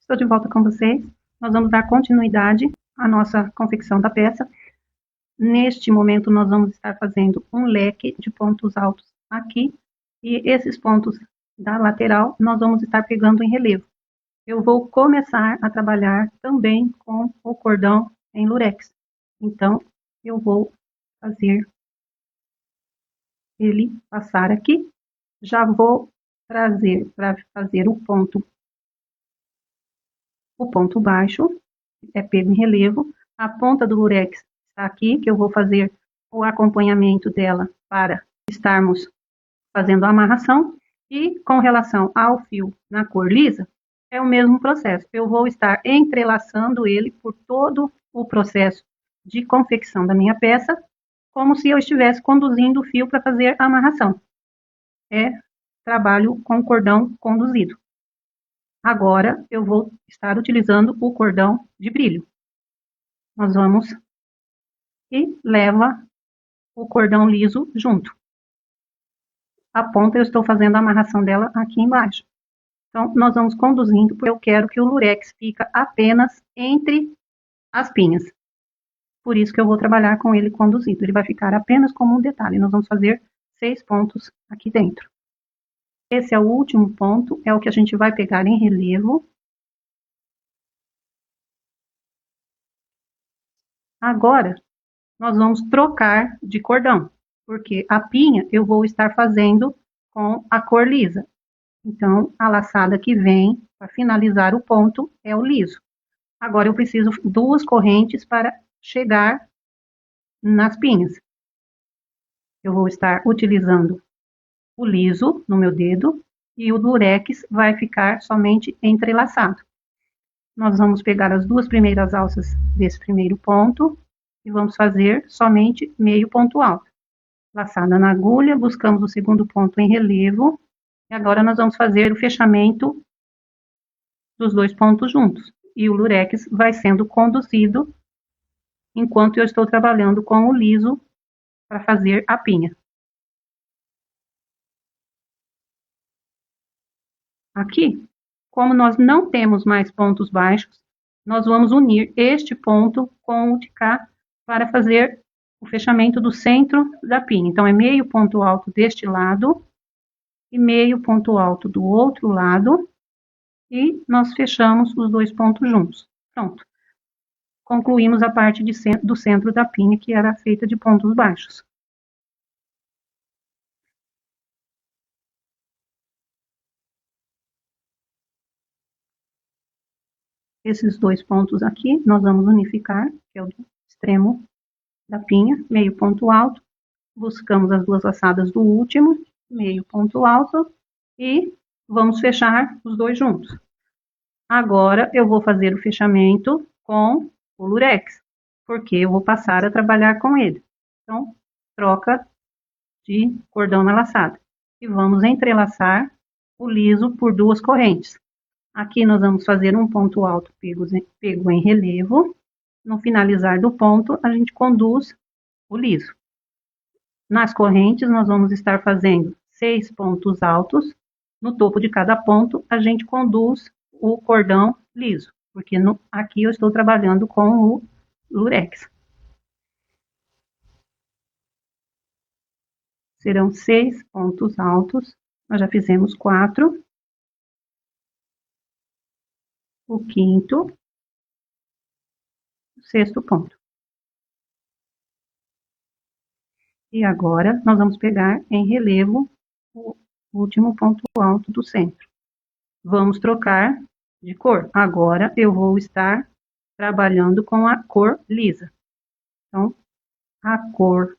Estou de volta com vocês. Nós vamos dar continuidade à nossa confecção da peça. Neste momento, nós vamos estar fazendo um leque de pontos altos aqui. E esses pontos da lateral, nós vamos estar pegando em relevo. Eu vou começar a trabalhar também com o cordão em lurex. Então, eu vou fazer ele passar aqui. Já vou trazer para fazer o ponto baixo, é pego em relevo. A ponta do lurex está aqui, que eu vou fazer o acompanhamento dela para estarmos fazendo a amarração. E com relação ao fio na cor lisa, é o mesmo processo. Eu vou estar entrelaçando ele por todo o processo de confecção da minha peça, como se eu estivesse conduzindo o fio para fazer a amarração. É trabalho com cordão conduzido. Agora, eu vou estar utilizando o cordão de brilho. Nós vamos e leva o cordão liso junto. A ponta eu estou fazendo a amarração dela aqui embaixo. Então, nós vamos conduzindo, porque eu quero que o lurex fica apenas entre as pinhas. Por isso que eu vou trabalhar com ele conduzido. Ele vai ficar apenas como um detalhe. Nós vamos fazer 6 pontos aqui dentro. Esse é o último ponto, é o que a gente vai pegar em relevo. Agora, nós vamos trocar de cordão, porque a pinha eu vou estar fazendo com a cor lisa. Então, a laçada que vem para finalizar o ponto é o liso. Agora, eu preciso 2 correntes para chegar nas pinhas. Eu vou estar utilizando o liso no meu dedo e o lurex vai ficar somente entrelaçado. Nós vamos pegar as 2 primeiras alças desse primeiro ponto e vamos fazer somente meio ponto alto. Laçada na agulha, buscamos o segundo ponto em relevo e agora nós vamos fazer o fechamento dos 2 pontos juntos. E o lurex vai sendo conduzido enquanto eu estou trabalhando com o liso para fazer a pinha. Aqui, como nós não temos mais pontos baixos, nós vamos unir este ponto com o de cá para fazer o fechamento do centro da pinha. Então, é meio ponto alto deste lado e meio ponto alto do outro lado, e nós fechamos os 2 pontos juntos. Pronto. Concluímos a parte do centro da pinha, que era feita de pontos baixos. Esses 2 pontos aqui, nós vamos unificar, que é o extremo da pinha, meio ponto alto, buscamos as 2 laçadas do último, meio ponto alto, e vamos fechar os 2 juntos. Agora, eu vou fazer o fechamento com o lurex, porque eu vou passar a trabalhar com ele. Então, troca de cordão na laçada. E vamos entrelaçar o liso por 2 correntes. Aqui nós vamos fazer um ponto alto pego em relevo. No finalizar do ponto, a gente conduz o liso. Nas correntes, nós vamos estar fazendo 6 pontos altos. No topo de cada ponto, a gente conduz o cordão liso, porque aqui eu estou trabalhando com o lurex. Serão 6 pontos altos. Nós já fizemos 4. O quinto, o 6º ponto. E agora, nós vamos pegar em relevo o último ponto alto do centro. Vamos trocar de cor. Agora, eu vou estar trabalhando com a cor lisa. Então, a cor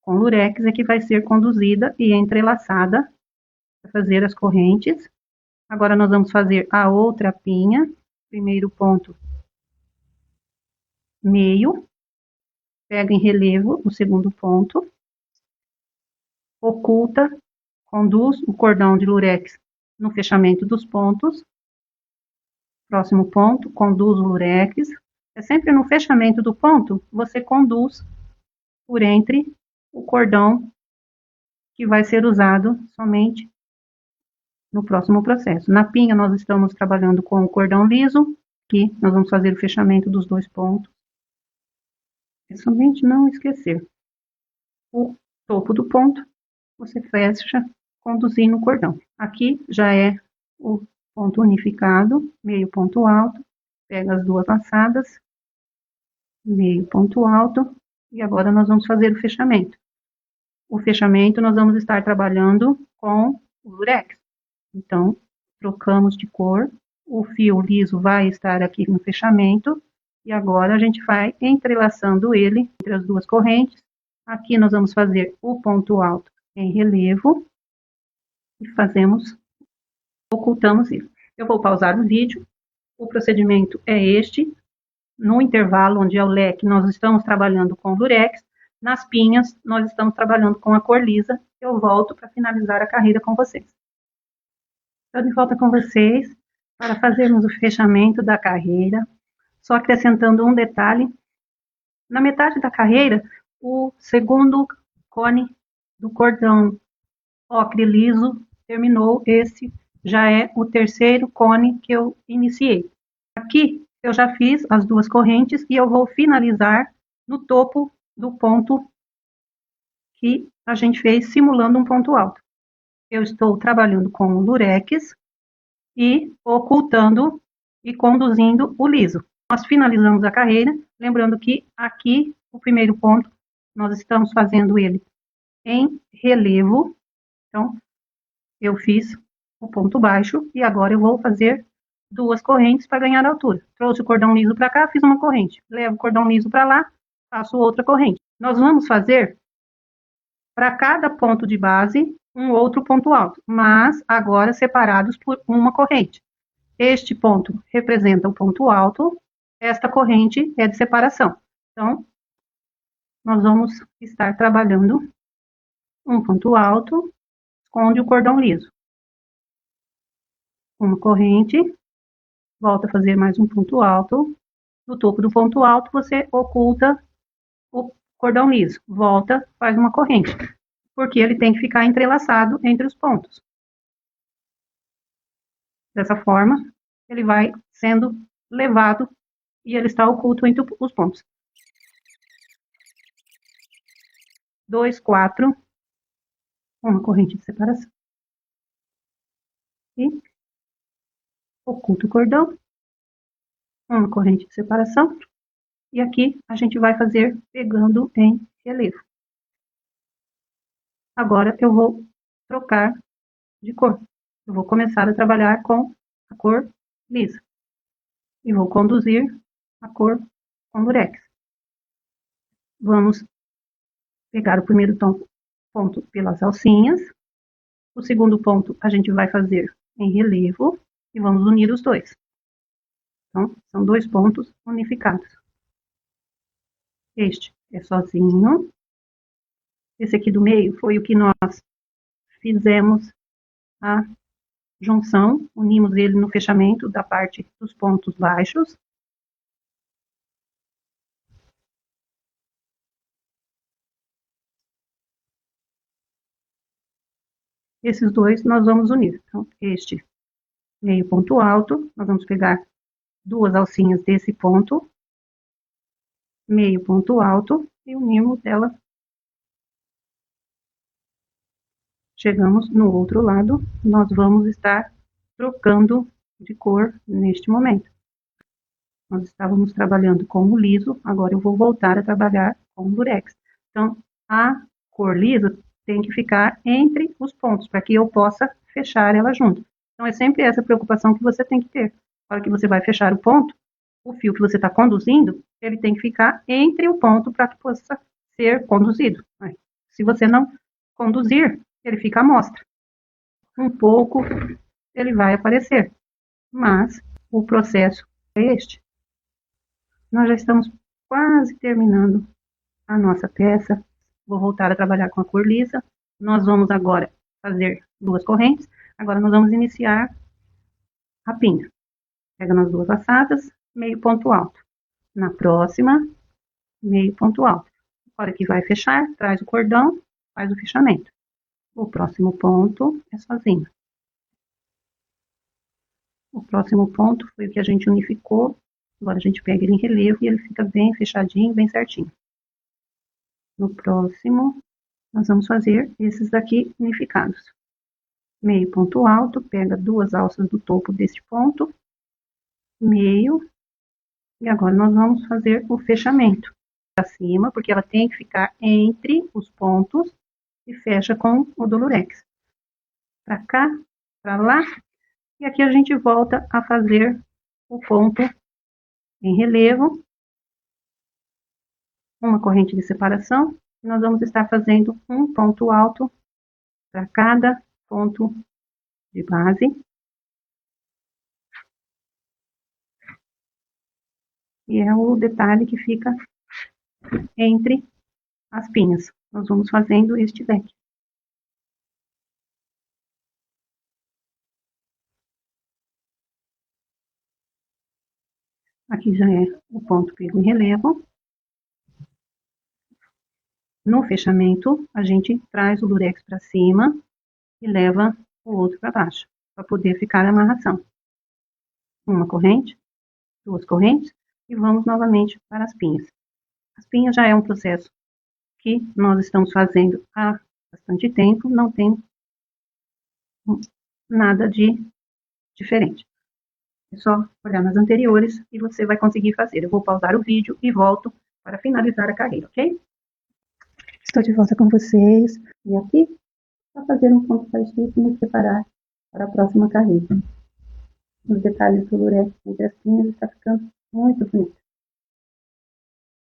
com lurex é que vai ser conduzida e entrelaçada para fazer as correntes. Agora, nós vamos fazer a outra pinha. Primeiro ponto, meio. Pega em relevo o segundo ponto, oculta, conduz o cordão de lurex no fechamento dos pontos. Próximo ponto, conduz o lurex. É sempre no fechamento do ponto, você conduz por entre o cordão que vai ser usado somente no próximo processo. Na pinha, nós estamos trabalhando com o cordão liso, aqui nós vamos fazer o fechamento dos 2 pontos. É somente não esquecer. O topo do ponto, você fecha conduzindo o cordão. Aqui já é o ponto unificado, meio ponto alto, pega as 2 laçadas, meio ponto alto, e agora nós vamos fazer o fechamento. O fechamento nós vamos estar trabalhando com o lurex. Então, trocamos de cor, o fio liso vai estar aqui no fechamento, e agora a gente vai entrelaçando ele entre as 2 correntes. Aqui nós vamos fazer o ponto alto em relevo, e ocultamos ele. Eu vou pausar o vídeo, o procedimento é este. No intervalo onde é o leque, nós estamos trabalhando com lurex, nas pinhas, nós estamos trabalhando com a cor lisa. Eu volto para finalizar a carreira com vocês. Estou de volta com vocês para fazermos o fechamento da carreira, só acrescentando um detalhe. Na metade da carreira, o segundo cone do cordão ocre liso terminou. Esse já é o terceiro cone que eu iniciei. Aqui eu já fiz as 2 correntes e eu vou finalizar no topo do ponto que a gente fez simulando um ponto alto. Eu estou trabalhando com o lurex e ocultando e conduzindo o liso. Nós finalizamos a carreira, lembrando que aqui o primeiro ponto nós estamos fazendo ele em relevo. Então, eu fiz o ponto baixo e agora eu vou fazer 2 correntes para ganhar altura. Trouxe o cordão liso para cá, fiz uma corrente. Levo o cordão liso para lá, faço outra corrente. Nós vamos fazer para cada ponto de base um outro ponto alto, mas agora separados por uma corrente. Este ponto representa o ponto alto, esta corrente é de separação. Então, nós vamos estar trabalhando um ponto alto, esconde o cordão liso. Uma corrente, volta a fazer mais um ponto alto. No topo do ponto alto, você oculta o cordão liso. Volta, faz uma corrente, porque ele tem que ficar entrelaçado entre os pontos. Dessa forma, ele vai sendo levado e ele está oculto entre os pontos. 2, 4, uma corrente de separação. E oculta o cordão, uma corrente de separação. E aqui a gente vai fazer pegando em relevo. Agora eu vou trocar de cor. Eu vou começar a trabalhar com a cor lisa. E vou conduzir a cor com lurex. Vamos pegar o primeiro ponto pelas alcinhas. O segundo ponto a gente vai fazer em relevo e vamos unir os 2. Então, são 2 pontos unificados. Este é sozinho. Esse aqui do meio foi o que nós fizemos a junção, unimos ele no fechamento da parte dos pontos baixos. Esses 2 nós vamos unir. Então, este meio ponto alto, nós vamos pegar 2 alcinhas desse ponto, meio ponto alto, e unimos ela. Chegamos no outro lado, nós vamos estar trocando de cor neste momento. Nós estávamos trabalhando com o liso, agora eu vou voltar a trabalhar com o lurex. Então, a cor lisa tem que ficar entre os pontos, para que eu possa fechar ela junto. Então, é sempre essa preocupação que você tem que ter. Na hora que você vai fechar o ponto, o fio que você está conduzindo, ele tem que ficar entre o ponto para que possa ser conduzido. Se você não conduzir, ele fica à mostra. Um pouco ele vai aparecer, mas o processo é este. Nós já estamos quase terminando a nossa peça. Vou voltar a trabalhar com a cor lisa. Nós vamos agora fazer 2 correntes. Agora nós vamos iniciar a pinha. Pega nas 2 laçadas, meio ponto alto. Na próxima, meio ponto alto. Na hora que vai fechar, traz o cordão, faz o fechamento. O próximo ponto é sozinho. O próximo ponto foi o que a gente unificou. Agora a gente pega ele em relevo e ele fica bem fechadinho, bem certinho. No próximo, nós vamos fazer esses daqui unificados. Meio ponto alto, pega 2 alças do topo deste ponto, meio, e agora nós vamos fazer o fechamento para cima, porque ela tem que ficar entre os pontos e fecha com o Dolurex. Para cá, para lá, e aqui a gente volta a fazer o ponto em relevo, uma corrente de separação, e nós vamos estar fazendo um ponto alto para cada ponto de base. E é o detalhe que fica entre as pinhas. Nós vamos fazendo este leque. Aqui já é o ponto pego em relevo. No fechamento, a gente traz o lurex para cima e leva o outro para baixo, para poder ficar a amarração. Uma corrente, 2 correntes, e vamos novamente para as pinhas. As pinhas já é um processo que nós estamos fazendo há bastante tempo, não tem nada de diferente. É só olhar nas anteriores e você vai conseguir fazer. Eu vou pausar o vídeo e volto para finalizar a carreira, ok? Estou de volta com vocês. E aqui, para fazer um ponto baixíssimo e preparar para a próxima carreira. Os detalhes do lurex entre as pinhas está ficando muito bonito.